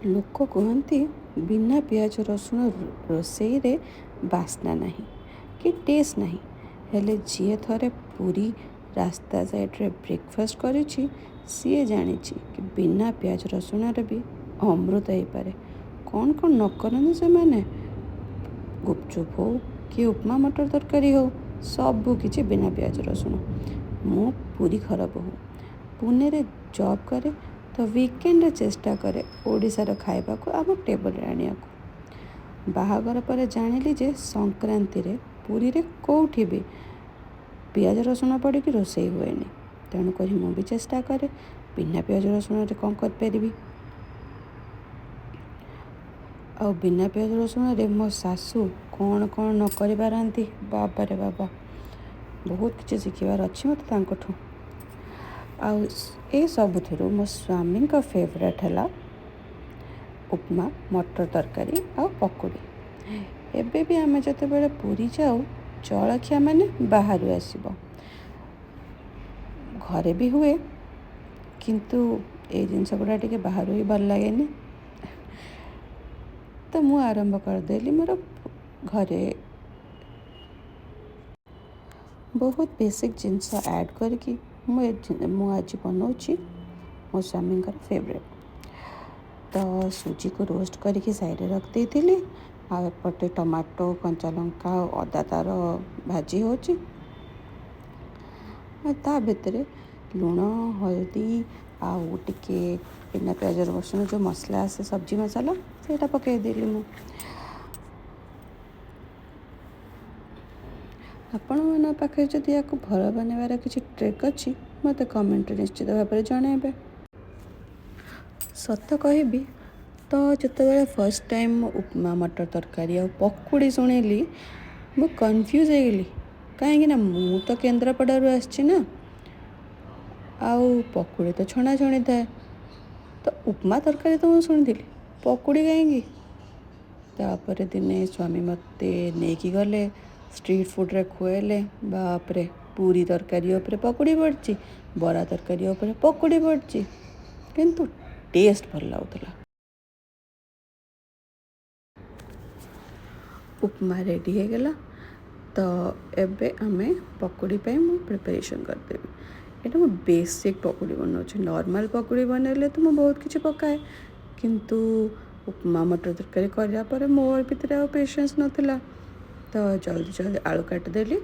ଲୋକ କୁହନ୍ତି ବିନା ପିଆଜ ରସୁଣ ରୋଷେଇରେ ବାସ୍ନା ନାହିଁ କି ଟେଷ୍ଟ ନାହିଁ। ହେଲେ ଯିଏ ଥରେ ପୁରୀ ରାସ୍ତା ସାଇଡ଼୍ରେ ବ୍ରେକଫାଷ୍ଟ କରିଛି ସିଏ ଜାଣିଛି କି ବିନା ପିଆଜ ରସୁଣରେ ବି ଅମୃତ ହେଇପାରେ। କ'ଣ କ'ଣ ନ କରନ୍ତି ସେମାନେ। ଗୁପଚୁପ୍ ହଉ କି ଉପମା ମଟର ତରକାରୀ ହଉ, ସବୁ କିଛି ବିନା ପିଆଜ ରସୁଣ। ମୁଁ ପୁରୀ ଘର ବୋହୂ, ପୁନେରେ ଜବ୍ କରେ, ତ ୱିକେଣ୍ଡରେ ଚେଷ୍ଟା କରେ ଓଡ଼ିଶାର ଖାଇବାକୁ ଆମ ଟେବଲରେ ଆଣିବାକୁ। ବାହାଘର ପରେ ଜାଣିଲି ଯେ ସଂକ୍ରାନ୍ତିରେ ପୁରୀରେ କେଉଁଠି ବି ପିଆଜ ରସୁଣ ପଡ଼ିକି ରୋଷେଇ ହୁଏନି। ତେଣୁକରି ମୁଁ ବି ଚେଷ୍ଟା କରେ ବିନା ପିଆଜ ରସୁଣରେ କ'ଣ କରିପାରିବି। ଆଉ ବିନା ପିଆଜ ରସୁଣରେ ମୋ ଶାଶୁ କ'ଣ କ'ଣ ନ କରିପାରନ୍ତି, ବାବାରେ ବାବା, ବହୁତ କିଛି ଶିଖିବାର ଅଛି ମୋତେ ତାଙ୍କଠୁ। ଆଉ ଏସବୁଥିରୁ ମୋ ସ୍ୱାମୀଙ୍କ ଫେଭରେଟ୍ ହେଲା ଉପମା, ମଟର ତରକାରୀ ଆଉ ପକୁଡ଼ି। ଏବେ ବି ଆମେ ଯେତେବେଳେ ପୁରୀ ଯାଉ, ଜଳଖିଆ ମାନେ ବାହାରୁ ଆସିବ। ଘରେ ବି ହୁଏ, କିନ୍ତୁ ଏଇ ଜିନିଷ ଗୁଡ଼ା ଟିକେ ବାହାରୁ ହିଁ ଭଲ ଲାଗେନି। ତ ମୁଁ ଆରମ୍ଭ କରିଦେଲି ମୋର ଘରେ ବହୁତ ବେସିକ୍ ଜିନିଷ ଆଡ଼୍ କରିକି ମୁଁ ଆଜି ବନାଉଛି ମୋ ସ୍ୱାମୀଙ୍କର ଫେଭରେଟ୍। ତ ସୁଜିକୁ ରୋଷ୍ଟ କରିକି ସାଇଡ଼୍ରେ ରଖିଦେଇଥିଲି। ଆଉ ଏପଟେ ଟମାଟୋ, କଞ୍ଚା ଲଙ୍କା ଆଉ ଅଦା ତା'ର ଭାଜି ହେଉଛି। ତା ଭିତରେ ଲୁଣ, ହଳଦୀ ଆଉ ଟିକେ ବିନା ପିଆଜ ରସୁଣ ଯେଉଁ ମସଲା ଆସେ, ସବଜି ମସଲା, ସେଇଟା ପକାଇଦେଲି ମୁଁ। ଆପଣମାନଙ୍କ ପାଖରେ ଯଦି ୟାକୁ ଭଲ ବନେଇବାର କିଛି ଟ୍ରିକ୍ ଅଛି, ମୋତେ କମେଣ୍ଟରେ ନିଶ୍ଚିତ ଭାବରେ ଜଣାଇବେ। ସତ କହିବି ତ ଯେତେବେଳେ ଫାର୍ଷ୍ଟ ଟାଇମ୍ ମୁଁ ଉପମା, ମଟର ତରକାରୀ ଆଉ ପକୁଡ଼ି ଶୁଣିଲି, ମୁଁ କନଫ୍ୟୁଜ୍ ହେଇଗଲି। କାହିଁକିନା ମୁଁ ତ କେନ୍ଦ୍ରାପଡ଼ାରୁ ଆସିଛି ନା, ଆଉ ପକୁଡ଼ି ତ ଛଣାଛଣି ଥାଏ। ତ ଉପମା ତରକାରୀ ତ ମୁଁ ଶୁଣିଥିଲି, ପକୁଡ଼ି କାହିଁକି? ତାପରେ ଦିନେ ସ୍ୱାମୀ ମୋତେ ନେଇକି ଗଲେ ଷ୍ଟ୍ରିଟ୍ ଫୁଡ଼୍ରେ ଖୁଆଇଲେ। ବାପରେ, ପୁରୀ ତରକାରୀ ଉପରେ ପକୁଡ଼ି ପଡ଼ିଛି, ବରା ତରକାରୀ ଉପରେ ପକୁଡ଼ି ପଡ଼ିଛି, କିନ୍ତୁ ଟେଷ୍ଟ ଭଲ ଲାଗୁଥିଲା। ଉପମା ରେଡ଼ି ହେଇଗଲା। ତ ଏବେ ଆମେ ପକୁଡ଼ି ପାଇଁ ମୁଁ ପ୍ରିପାରେସନ୍ କରିଦେବି। ଏଇଟା ମୁଁ ବେସିକ୍ ପକୁଡ଼ି ବନାଉଛି। ନର୍ମାଲ୍ ପକୁଡ଼ି ବନେଇଲେ ତ ମୁଁ ବହୁତ କିଛି ପକାଏ, କିନ୍ତୁ ଉପମା ମଟର ତରକାରୀ କରିବା ପରେ ମୋର ଭିତରେ ଆଉ ପେସେନ୍ସ ନଥିଲା। ତ ଜଲ୍ଦି ଆଳୁ କାଟିଦେଲି,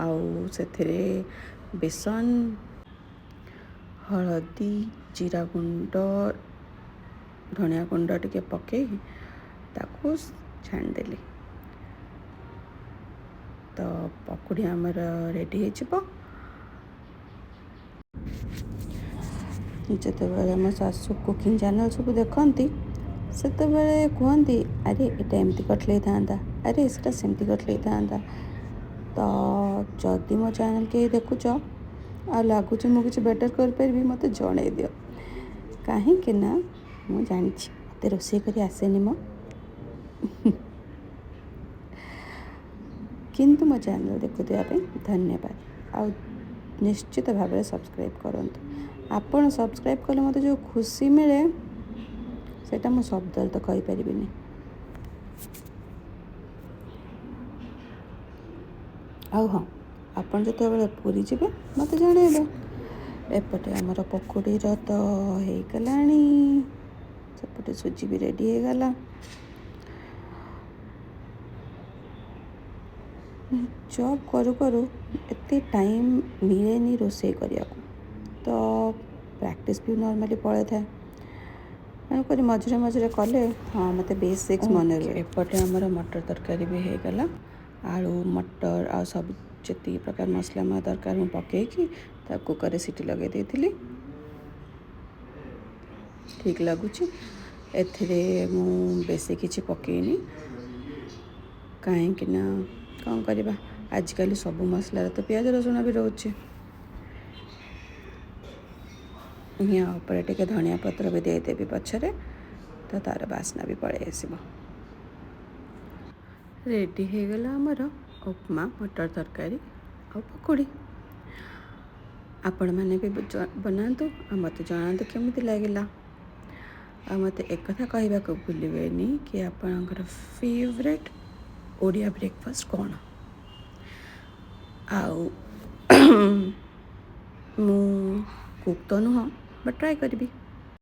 ଆଉ ସେଥିରେ ବେସନ, ହଳଦୀ, ଜିରା ଗୁଣ୍ଡ, ଧନିଆ ଗୁଣ୍ଡ ଟିକେ ପକାଇ ତାକୁ ଛାଣିଦେଲି। ତ ପକୁଡ଼ି ଆମର ରେଡ଼ି ହେଇଯିବ। ଯେତେବେଳେ ମୋ ଶାଶୁ କୁକିଂ ଚ୍ୟାନେଲ୍ ସବୁ ଦେଖନ୍ତି, ସେତେବେଳେ କୁହନ୍ତି, ଆରେ ଏଇଟା ଏମିତି କରିଥିଲେ ହେଇଥାନ୍ତା, ଆରେ ସେଟା ସେମିତି କରିଥିଲେ ହେଇଥାନ୍ତା। ତ ଯଦି ମୋ ଚ୍ୟାନେଲ୍ କେହି ଦେଖୁଛ ଆଉ ଲାଗୁଛି ମୁଁ କିଛି ବେଟର୍ କରିପାରିବି, ମୋତେ ଜଣାଇ ଦିଅ। କାହିଁକି ନା ମୁଁ ଜାଣିଛି ମୋତେ ରୋଷେଇ କରି ଆସେନି ମ। କିନ୍ତୁ ମୋ ଚ୍ୟାନେଲ୍ ଦେଖୁଥିବା ପାଇଁ ଧନ୍ୟବାଦ। ଆଉ ନିଶ୍ଚିତ ଭାବରେ ସବସ୍କ୍ରାଇବ୍ କରନ୍ତୁ। ଆପଣ ସବସ୍କ୍ରାଇବ୍ କଲେ ମୋତେ ଯେଉଁ ଖୁସି ମିଳେ, ସେଇଟା ମୁଁ ଶବ୍ଦରେ ତ କହିପାରିବିନି। ଆଉ ହଁ, ଆପଣ ଯେତେବେଳେ ପୁରୀ ଯିବେ ମୋତେ ଜଣାଇବେ। ଏପଟେ ଆମର ପକୁଡ଼ିର ତ ହେଇଗଲାଣି, ସେପଟେ ସୁଜି ବି ରେଡ଼ି ହେଇଗଲା। ଜବ୍ କରୁ କରୁ ଏତେ ଟାଇମ୍ ମିଳେନି ରୋଷେଇ କରିବାକୁ, ତ ପ୍ରାକ୍ଟିସ୍ ବି ନର୍ମାଲି ପଳେଇଥାଏ। ତେଣୁକରି ମଝିରେ ମଝିରେ କଲେ ହଁ ମୋତେ ବେସିକ୍ସ ମନେ ରୁହେ। ଏପଟେ ଆମର ମଟର ତରକାରୀ ବି ହେଇଗଲା। ଆଳୁ, ମଟର ଆଉ ସବୁ ଯେତିକି ପ୍ରକାର ମସଲା ଦରକାର ମୁଁ ପକାଇକି ତାକୁ କୁକର୍ରେ ସିଟି ଲଗାଇ ଦେଇଥିଲି। ଠିକ୍ ଲାଗୁଛି। ଏଥିରେ ମୁଁ ବେଶୀ କିଛି ପକାଇନି, କାହିଁକି ନା କ'ଣ କରିବା, ଆଜିକାଲି ସବୁ ମସଲାରେ ତ ପିଆଜ ରସୁଣ ବି ରହୁଛି। ୟା ଉପରେ ଟିକେ ଧନିଆ ପତ୍ର ବି ଦେଇଦେବି ପଛରେ, ତ ତା'ର ବାସ୍ନା ବି ପଳେଇ ଆସିବ। ରେଡ଼ି ହେଇଗଲା ଆମର ଉପମା, ମଟର ତରକାରୀ ଆଉ ପକୁଡ଼ି। ଆପଣମାନେ ବି ବନାନ୍ତୁ ଆଉ ମୋତେ ଜଣାନ୍ତୁ କେମିତି ଲାଗିଲା। ଆଉ ମୋତେ ଏକଥା କହିବାକୁ ଭୁଲିବେନି କି ଆପଣଙ୍କର ଫେଭରେଟ୍ ଓଡ଼ିଆ ବ୍ରେକଫାଷ୍ଟ କ'ଣ। ଆଉ ମୁଁ କୁକ୍ ତ ନୁହଁ, ବଟ୍ ଟ୍ରାଏ କରିବି।